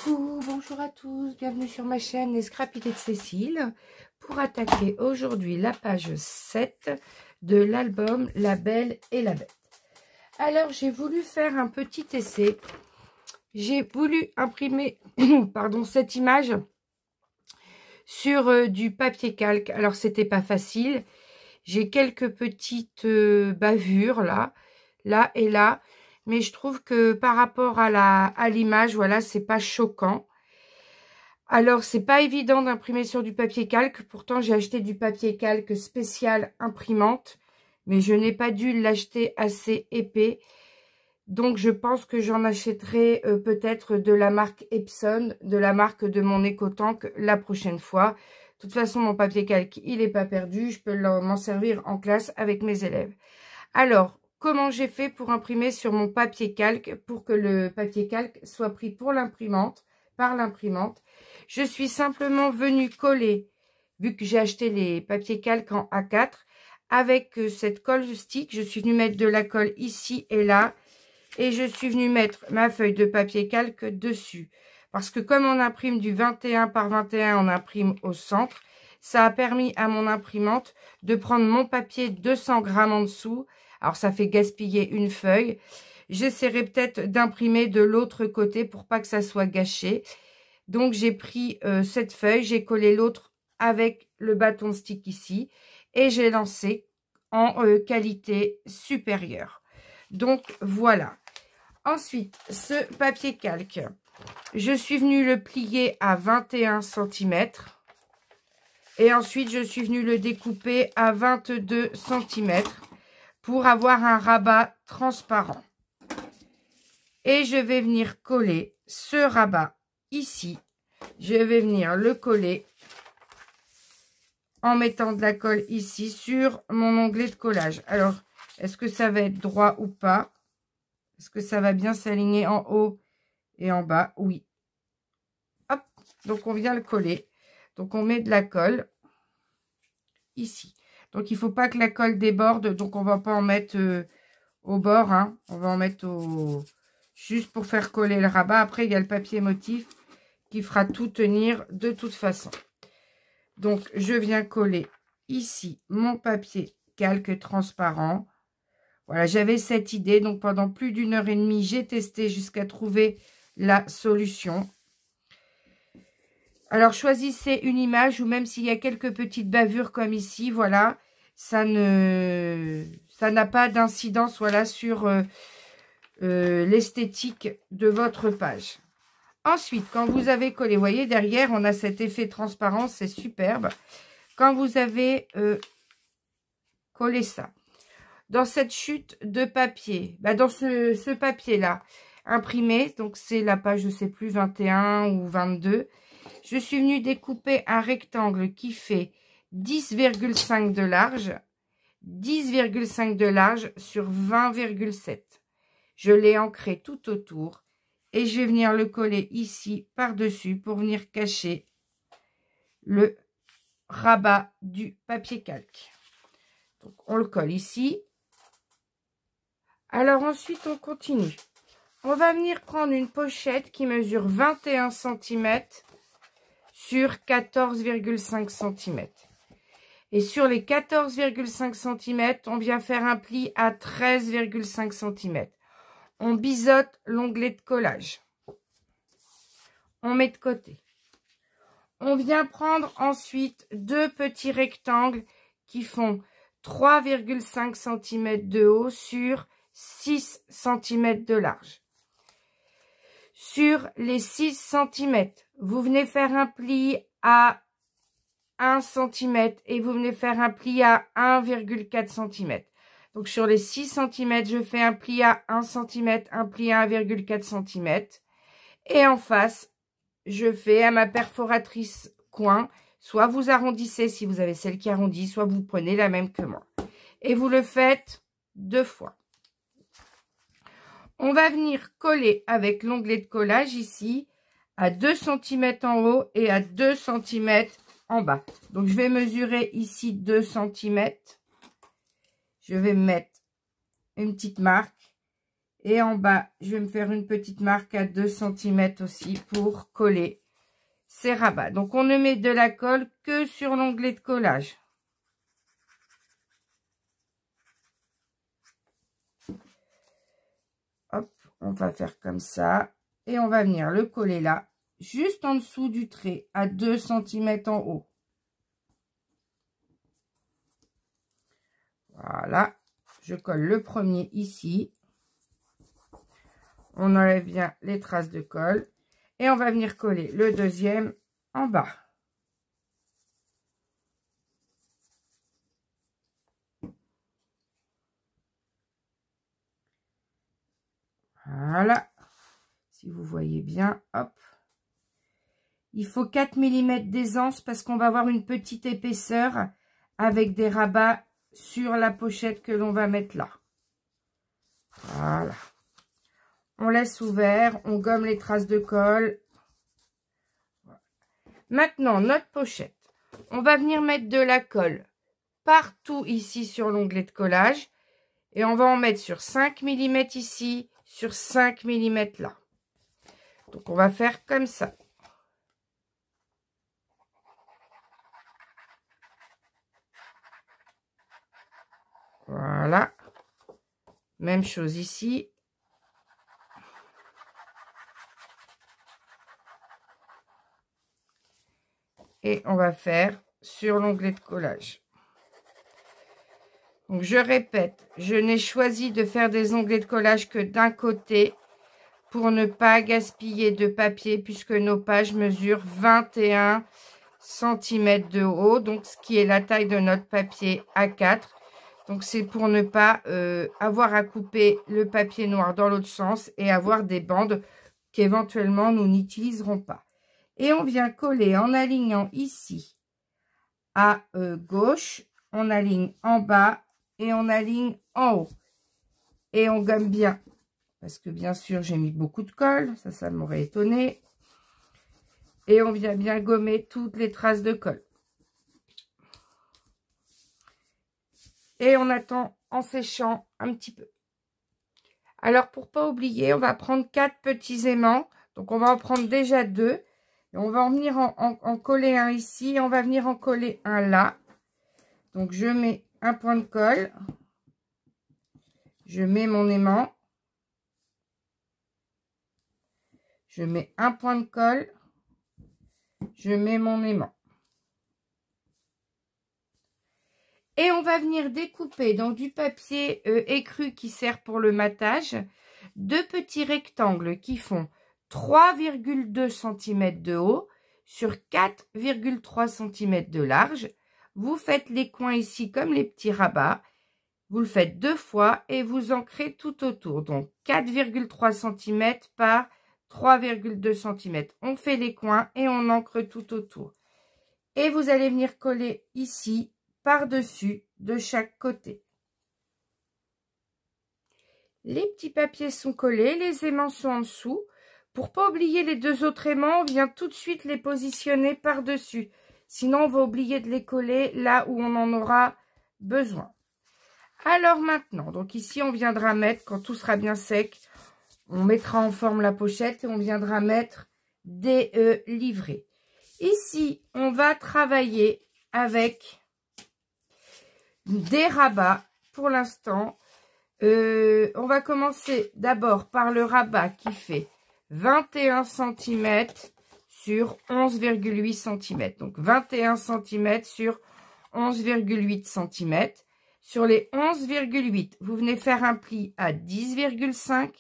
Coucou, bonjour à tous, bienvenue sur ma chaîne Les Scrapidés de Cécile pour attaquer aujourd'hui la page 7 de l'album La Belle et la Bête. Alors j'ai voulu faire un petit essai, j'ai voulu imprimer pardon, cette image sur du papier calque. Alors c'était pas facile, j'ai quelques petites bavures là et là. Mais je trouve que par rapport à l'image, voilà, c'est pas choquant. Alors, c'est pas évident d'imprimer sur du papier calque. Pourtant, j'ai acheté du papier calque spécial imprimante. Mais je n'ai pas dû l'acheter assez épais. Donc, je pense que j'en achèterai peut-être de la marque Epson, de la marque de mon EcoTank la prochaine fois. De toute façon, mon papier calque, il n'est pas perdu. Je peux m'en servir en classe avec mes élèves. Alors, comment j'ai fait pour imprimer sur mon papier calque pour que le papier calque soit pris pour l'imprimante, par l'imprimante. Je suis simplement venue coller, vu que j'ai acheté les papiers calques en A4, avec cette colle stick, je suis venue mettre de la colle ici et là, et je suis venue mettre ma feuille de papier calque dessus. Parce que comme on imprime du 21 par 21, on imprime au centre, ça a permis à mon imprimante de prendre mon papier 200 grammes en dessous. Alors, ça fait gaspiller une feuille. J'essaierai peut-être d'imprimer de l'autre côté pour pas que ça soit gâché. Donc, j'ai pris cette feuille, j'ai collé l'autre avec le bâton de stick ici. Et j'ai lancé en qualité supérieure. Donc, voilà. Ensuite, ce papier calque, je suis venue le plier à 21 cm. Et ensuite, je suis venue le découper à 22 cm pour avoir un rabat transparent. Et je vais venir coller ce rabat ici. Je vais venir le coller en mettant de la colle ici sur mon onglet de collage. Alors, est-ce que ça va être droit ou pas? Est-ce que ça va bien s'aligner en haut et en bas? Oui. Hop, donc on vient le coller. Donc on met de la colle ici. Donc il ne faut pas que la colle déborde, donc on ne va pas en mettre au bord, hein. On va en mettre juste pour faire coller le rabat. Après il y a le papier motif qui fera tout tenir de toute façon. Donc je viens coller ici mon papier calque transparent. Voilà, j'avais cette idée, donc pendant plus d'1 heure et demie, j'ai testé jusqu'à trouver la solution. Alors, choisissez une image où même s'il y a quelques petites bavures comme ici, voilà, ça n'a pas d'incidence, voilà, sur l'esthétique de votre page. Ensuite, quand vous avez collé, vous voyez, derrière, on a cet effet transparent, c'est superbe. Quand vous avez collé ça, dans cette chute de papier, dans ce papier-là, imprimé, donc c'est la page, je ne sais plus, 21 ou 22, je suis venue découper un rectangle qui fait 10,5 de large, 10,5 de large sur 20,7. Je l'ai ancré tout autour et je vais venir le coller ici par-dessus pour venir cacher le rabat du papier calque. Donc on le colle ici. Alors ensuite on continue. On va venir prendre une pochette qui mesure 21 cm sur 14,5 cm. Et sur les 14,5 cm, on vient faire un pli à 13,5 cm. On biseaute l'onglet de collage. On met de côté. On vient prendre ensuite deux petits rectangles qui font 3,5 cm de haut sur 6 cm de large. Sur les 6 cm, vous venez faire un pli à 1 cm et vous venez faire un pli à 1,4 cm. Donc sur les 6 cm, je fais un pli à 1 cm, un pli à 1,4 cm. Et en face, je fais à ma perforatrice coin, soit vous arrondissez si vous avez celle qui arrondit, soit vous prenez la même que moi. Et vous le faites 2 fois. On va venir coller avec l'onglet de collage ici à 2 cm en haut et à 2 cm en bas. Donc, je vais mesurer ici 2 cm. Je vais mettre une petite marque Et en bas, je vais me faire une petite marque à 2 cm aussi pour coller ces rabats. Donc, on ne met de la colle que sur l'onglet de collage. Hop, on va faire comme ça. Et on va venir le coller là, juste en dessous du trait, à 2 cm en haut. Voilà, je colle le premier ici. On enlève bien les traces de colle. Et on va venir coller le deuxième en bas. Voilà. Si vous voyez bien, hop. Il faut 4 mm d'aisance parce qu'on va avoir une petite épaisseur avec des rabats sur la pochette que l'on va mettre là. Voilà. On laisse ouvert, on gomme les traces de colle. Maintenant, notre pochette. On va venir mettre de la colle partout ici sur l'onglet de collage. Et on va en mettre sur 5 mm ici, sur 5 mm là. Donc, on va faire comme ça. Voilà. Même chose ici. Et on va faire sur l'onglet de collage. Donc, je répète, je n'ai choisi de faire des onglets de collage que d'un côté pour ne pas gaspiller de papier puisque nos pages mesurent 21 cm de haut, donc ce qui est la taille de notre papier A4. Donc, c'est pour ne pas avoir à couper le papier noir dans l'autre sens et avoir des bandes qu'éventuellement nous n'utiliserons pas. Et on vient coller en alignant ici à gauche, on aligne en bas et on aligne en haut. Et on gomme bien, parce que bien sûr j'ai mis beaucoup de colle, ça m'aurait étonné. Et on vient bien gommer toutes les traces de colle. Et on attend en séchant un petit peu. Alors pour pas oublier, on va prendre 4 petits aimants. Donc on va en prendre déjà 2. Et on va en venir en coller un ici. Et on va venir en coller un là. Donc je mets un point de colle. Je mets mon aimant. Je mets un point de colle. Je mets mon aimant. Et on va venir découper dans du papier écru qui sert pour le matage, 2 petits rectangles qui font 3,2 cm de haut sur 4,3 cm de large. Vous faites les coins ici comme les petits rabats. Vous le faites 2 fois et vous ancrez tout autour. Donc 4,3 cm par 3,2 cm. On fait les coins et on ancre tout autour. Et vous allez venir coller ici par-dessus de chaque côté. Les petits papiers sont collés, les aimants sont en dessous. Pour pas oublier les 2 autres aimants, on vient tout de suite les positionner par-dessus. Sinon, on va oublier de les coller là où on en aura besoin. Alors maintenant, donc ici, on viendra mettre, quand tout sera bien sec, on mettra en forme la pochette et on viendra mettre des livrets. Ici, on va travailler avec des rabats pour l'instant. On va commencer d'abord par le rabat qui fait 21 cm sur 11,8 cm. Donc 21 cm sur 11,8 cm. Sur les 11,8, vous venez faire un pli à 10,5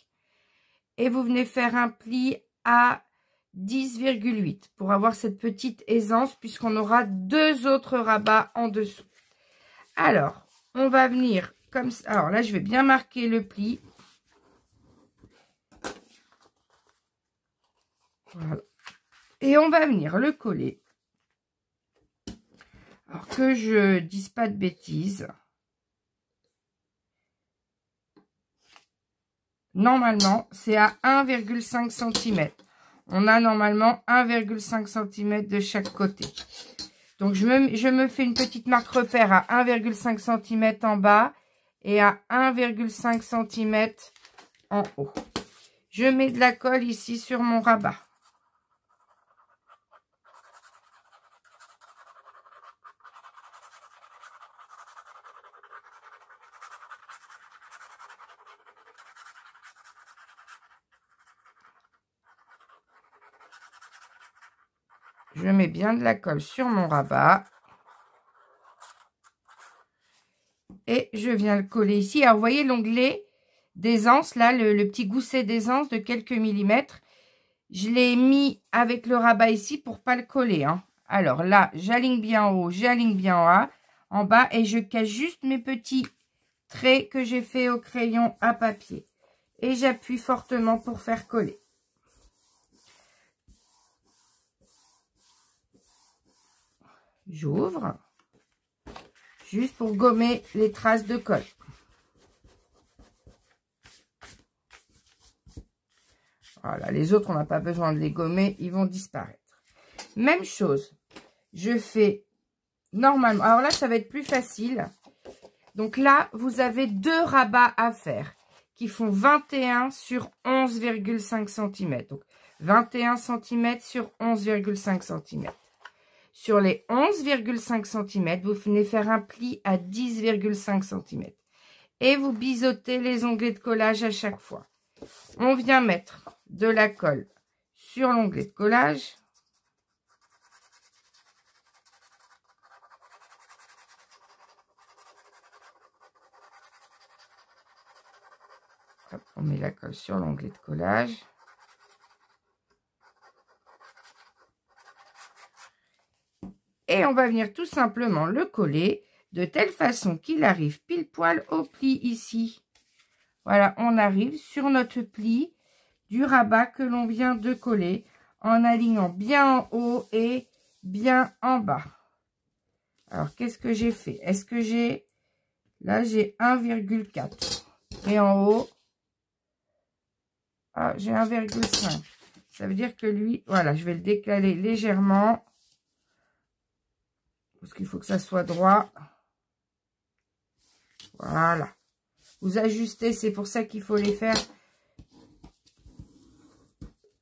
et vous venez faire un pli à 10,8 pour avoir cette petite aisance puisqu'on aura 2 autres rabats en dessous. Alors, on va venir comme ça. Alors là, je vais bien marquer le pli. Voilà. Et on va venir le coller. Alors que je dise pas de bêtises. Normalement, c'est à 1,5 cm. On a normalement 1,5 cm de chaque côté. Donc, je me fais une petite marque repère à 1,5 cm en bas et à 1,5 cm en haut. Je mets de la colle ici sur mon rabat. Je mets bien de la colle sur mon rabat. Et je viens le coller ici. Alors, vous voyez l'onglet d'aisance, là, le petit gousset d'aisance de quelques millimètres. Je l'ai mis avec le rabat ici pour pas le coller. Hein. Alors là, j'aligne bien en haut, j'aligne bien en bas. Et je cache juste mes petits traits que j'ai fait au crayon à papier. Et j'appuie fortement pour faire coller. J'ouvre. Juste pour gommer les traces de colle. Voilà, les autres, on n'a pas besoin de les gommer, ils vont disparaître. Même chose, je fais normalement. Alors là, ça va être plus facile. Donc là, vous avez 2 rabats à faire qui font 21 sur 11,5 cm. Donc 21 cm sur 11,5 cm. Sur les 11,5 cm, vous venez faire un pli à 10,5 cm. Et vous biseautez les onglets de collage à chaque fois. On vient mettre de la colle sur l'onglet de collage. Hop, on met la colle sur l'onglet de collage. Et on va venir tout simplement le coller de telle façon qu'il arrive pile poil au pli ici. Voilà, on arrive sur notre pli du rabat que l'on vient de coller en alignant bien en haut et bien en bas. Alors, qu'est-ce que j'ai fait? Est-ce que j'ai... Là, j'ai 1,4. Et en haut, ah, j'ai 1,5. Ça veut dire que lui, voilà, je vais le décaler légèrement. Parce qu'il faut que ça soit droit. Voilà. Vous ajustez, c'est pour ça qu'il faut les faire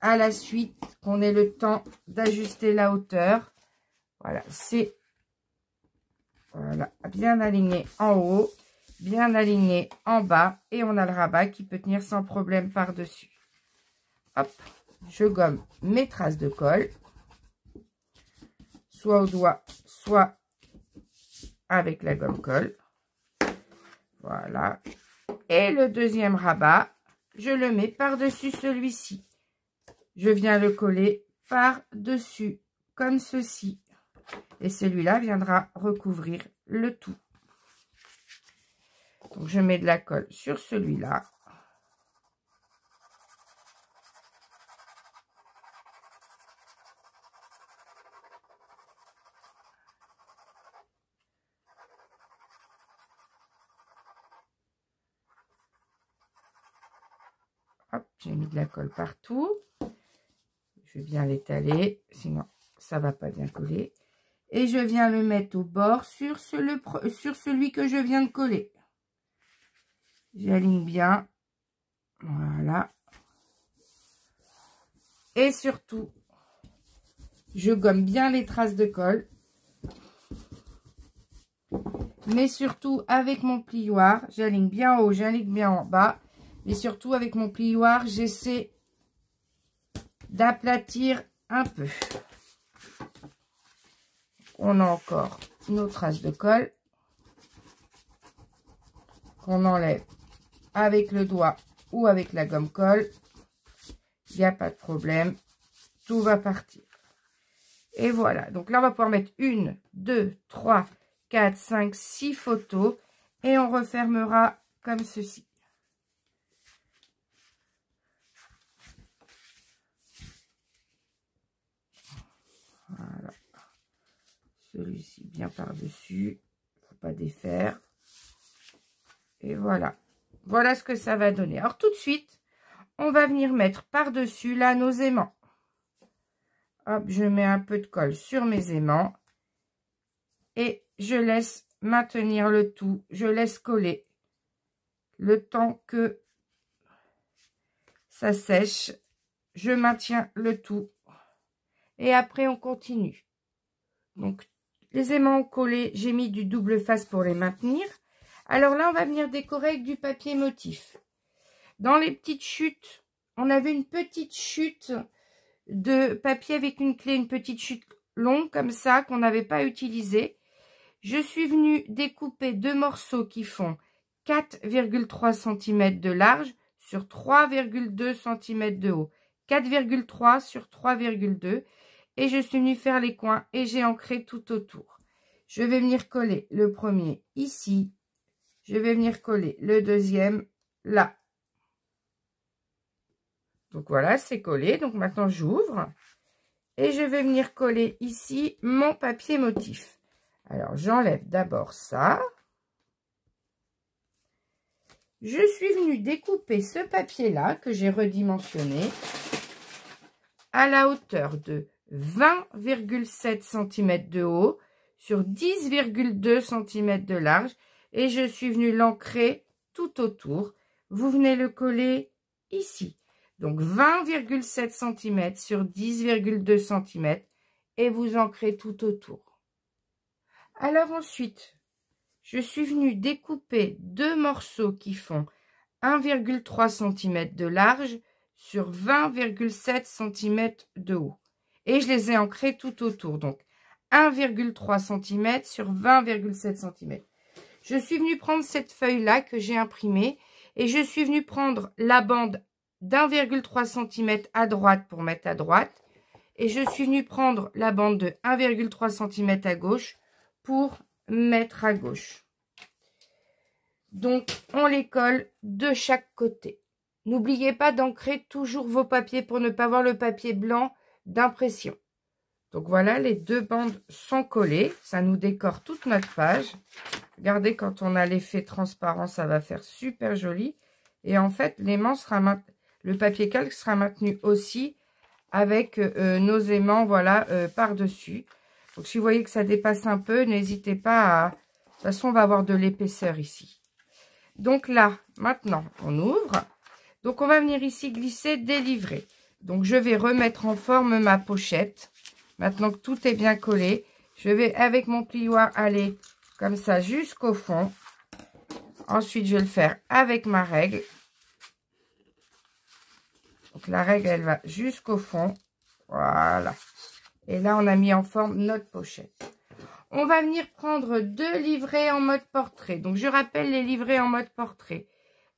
à la suite, qu'on ait le temps d'ajuster la hauteur. Voilà, c'est voilà, bien aligné en haut, bien aligné en bas. Et on a le rabat qui peut tenir sans problème par-dessus. Hop, je gomme mes traces de colle. Soit au doigt, soit avec la gomme colle. Voilà. Et le deuxième rabat, je le mets par-dessus celui-ci. Je viens le coller par-dessus, comme ceci. Et celui-là viendra recouvrir le tout. Donc, je mets de la colle sur celui-là. Hop, j'ai mis de la colle partout. Je vais bien l'étaler, sinon ça va pas bien coller. Et je viens le mettre au bord sur celui que je viens de coller. J'aligne bien. Voilà. Et surtout, je gomme bien les traces de colle. Mais surtout, avec mon plioir, j'aligne bien en haut, j'aligne bien en bas. Mais surtout, avec mon plioir, j'essaie d'aplatir un peu. On a encore nos traces de colle qu'on enlève avec le doigt ou avec la gomme colle. Il n'y a pas de problème. Tout va partir. Et voilà. Donc là, on va pouvoir mettre 1, 2, 3, 4, 5, 6 photos. Et on refermera comme ceci. Voilà. Celui-ci bien par-dessus. Il ne faut pas défaire. Et voilà. Voilà ce que ça va donner. Alors tout de suite, on va venir mettre par-dessus là nos aimants. Hop, je mets un peu de colle sur mes aimants. Et je laisse maintenir le tout. Je laisse coller le temps que ça sèche. Je maintiens le tout. Et après, on continue. Donc, les aimants collés, j'ai mis du double face pour les maintenir. Alors là, on va venir décorer avec du papier motif. Dans les petites chutes, on avait une petite chute de papier avec une clé, une petite chute longue comme ça, qu'on n'avait pas utilisée. Je suis venue découper deux morceaux qui font 4,3 cm de large sur 3,2 cm de haut. 4,3 sur 3,2. Et je suis venue faire les coins et j'ai ancré tout autour. Je vais venir coller le premier ici. Je vais venir coller le deuxième là. Donc voilà, c'est collé. Donc maintenant, j'ouvre. Et je vais venir coller ici mon papier motif. Alors, j'enlève d'abord ça. Je suis venue découper ce papier-là que j'ai redimensionné à la hauteur de 20,7 cm de haut sur 10,2 cm de large. Et je suis venue l'ancrer tout autour. Vous venez le coller ici. Donc 20,7 cm sur 10,2 cm et vous ancrez tout autour. Alors ensuite, je suis venue découper deux morceaux qui font 1,3 cm de large sur 20,7 cm de haut. Et je les ai ancrés tout autour. Donc 1,3 cm sur 20,7 cm. Je suis venue prendre cette feuille-là que j'ai imprimée et je suis venue prendre la bande d'1,3 cm à droite pour mettre à droite. Et je suis venue prendre la bande de 1,3 cm à gauche pour mettre à gauche. Donc, on les colle de chaque côté. N'oubliez pas d'ancrer toujours vos papiers pour ne pas avoir le papier blanc d'impression. Donc voilà, les deux bandes sont collées. Ça nous décore toute notre page. Regardez, quand on a l'effet transparent, ça va faire super joli. Et en fait, l'aimant sera le papier calque sera maintenu aussi avec nos aimants, voilà, par-dessus. Donc, si vous voyez que ça dépasse un peu, n'hésitez pas à... De toute façon, on va avoir de l'épaisseur ici. Donc là, maintenant, on ouvre. Donc, on va venir ici glisser des livrets. Donc, je vais remettre en forme ma pochette. Maintenant que tout est bien collé, je vais, avec mon plioir, aller comme ça jusqu'au fond. Ensuite, je vais le faire avec ma règle. Donc, la règle, elle va jusqu'au fond. Voilà. Et là, on a mis en forme notre pochette. On va venir prendre deux livrets en mode portrait. Donc, je rappelle les livrets en mode portrait.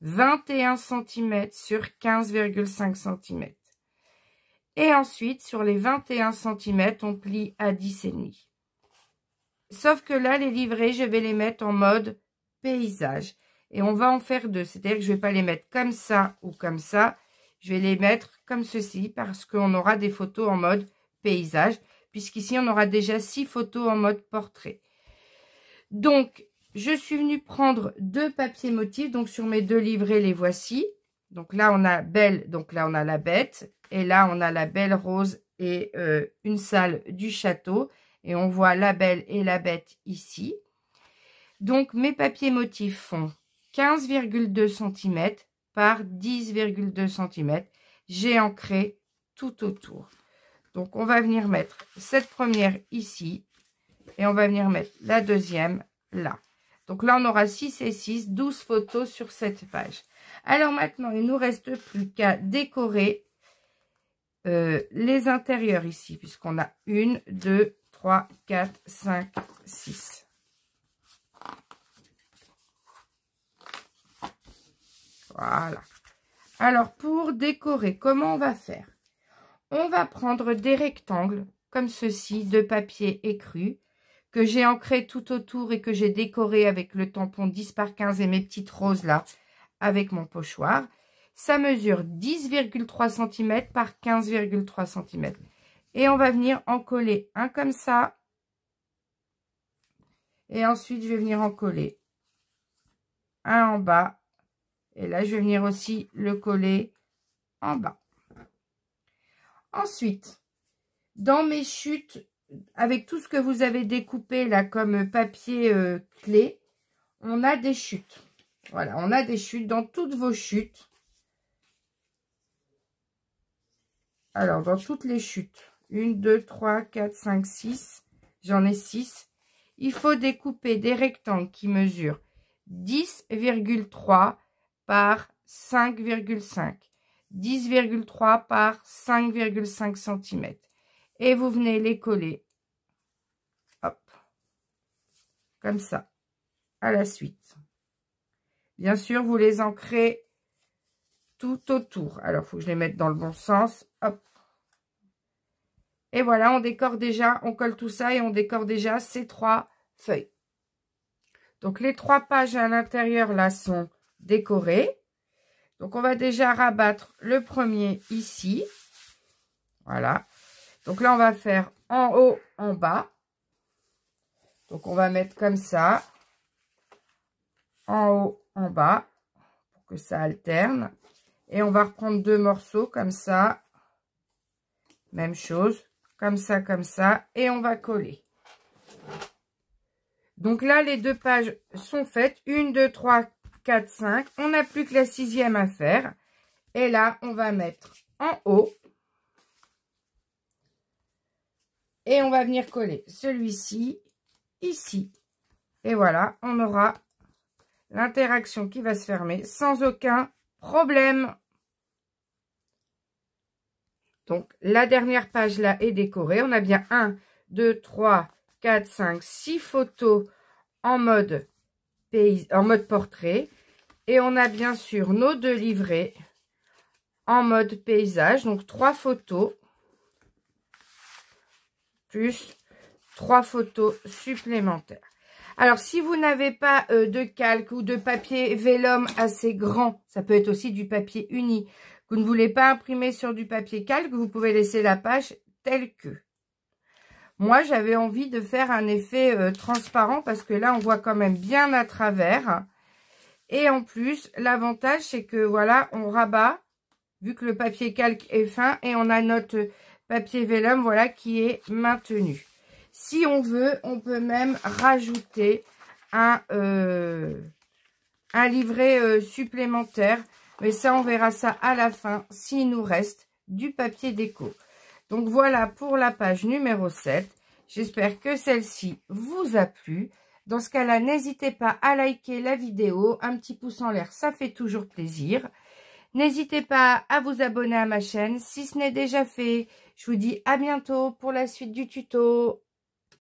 21 cm sur 15,5 cm. Et ensuite, sur les 21 cm, on plie à 10,5. Sauf que là, les livrets, je vais les mettre en mode paysage. Et on va en faire deux. C'est-à-dire que je ne vais pas les mettre comme ça ou comme ça. Je vais les mettre comme ceci parce qu'on aura des photos en mode paysage. Puisqu'ici, on aura déjà 6 photos en mode portrait. Donc, je suis venue prendre deux papiers motifs. Donc, sur mes deux livrets, les voici. Donc là, on a Belle. Donc là, on a la bête. Et là, on a la Belle Rose et une salle du château. Et on voit la Belle et la bête ici. Donc, mes papiers motifs font 15,2 cm par 10,2 cm. J'ai ancré tout autour. Donc, on va venir mettre cette première ici. Et on va venir mettre la deuxième là. Donc là, on aura 6 et 6, 12 photos sur cette page. Alors maintenant, il ne nous reste plus qu'à décorer les intérieurs ici. Puisqu'on a 1, 2, 3, 4, 5, 6. Voilà. Alors, pour décorer, comment on va faire? On va prendre des rectangles, comme ceci, de papier écru, que j'ai ancré tout autour et que j'ai décoré avec le tampon 10 par 15 et mes petites roses là, avec mon pochoir. Ça mesure 10,3 cm par 15,3 cm. Et on va venir en coller un comme ça. Et ensuite, je vais venir en coller un en bas. Et là, je vais venir aussi le coller en bas. Ensuite, dans mes chutes, avec tout ce que vous avez découpé là comme papier clé, on a des chutes. Voilà, on a des chutes dans toutes vos chutes. Alors, dans toutes les chutes, 1, 2, 3, 4, 5, 6, j'en ai 6. Il faut découper des rectangles qui mesurent 10,3 par 5,5. 10,3 par 5,5 cm. Et vous venez les coller. Hop. Comme ça. À la suite. Bien sûr, vous les ancrez tout autour. Alors, il faut que je les mette dans le bon sens. Hop. Et voilà, on décore déjà, on colle tout ça et on décore déjà ces 3 feuilles. Donc, les 3 pages à l'intérieur, là, sont décorées. Donc, on va déjà rabattre le premier ici. Voilà. Donc, là, on va faire en haut, en bas. Donc, on va mettre comme ça. En haut, en bas. Pour que ça alterne. Et on va reprendre 2 morceaux comme ça. Même chose. Comme ça. Et on va coller. Donc, là, les 2 pages sont faites. 1, 2, 3, 4, 5. On n'a plus que la 6e à faire. Et là, on va mettre en haut. Et on va venir coller celui-ci, ici. Et voilà, on aura l'interaction qui va se fermer sans aucun problème. Donc, la dernière page là est décorée. On a bien 1, 2, 3, 4, 5, 6 photos en mode portrait. Et on a bien sûr nos 2 livrets en mode paysage. Donc, 3 photos. Plus 3 photos supplémentaires. Alors, si vous n'avez pas de calque ou de papier vélum assez grand, ça peut être aussi du papier uni, vous ne voulez pas imprimer sur du papier calque, vous pouvez laisser la page telle que. Moi, j'avais envie de faire un effet transparent parce que là, on voit quand même bien à travers. Et en plus, l'avantage, c'est que voilà, on rabat, vu que le papier calque est fin, et on a notre papier vélum, voilà, qui est maintenu. Si on veut, on peut même rajouter un livret supplémentaire. Mais ça, on verra ça à la fin, s'il nous reste du papier déco. Donc, voilà pour la page numéro 7. J'espère que celle-ci vous a plu. Dans ce cas-là, n'hésitez pas à liker la vidéo. Un petit pouce en l'air, ça fait toujours plaisir. N'hésitez pas à vous abonner à ma chaîne si ce n'est déjà fait. Je vous dis à bientôt pour la suite du tuto.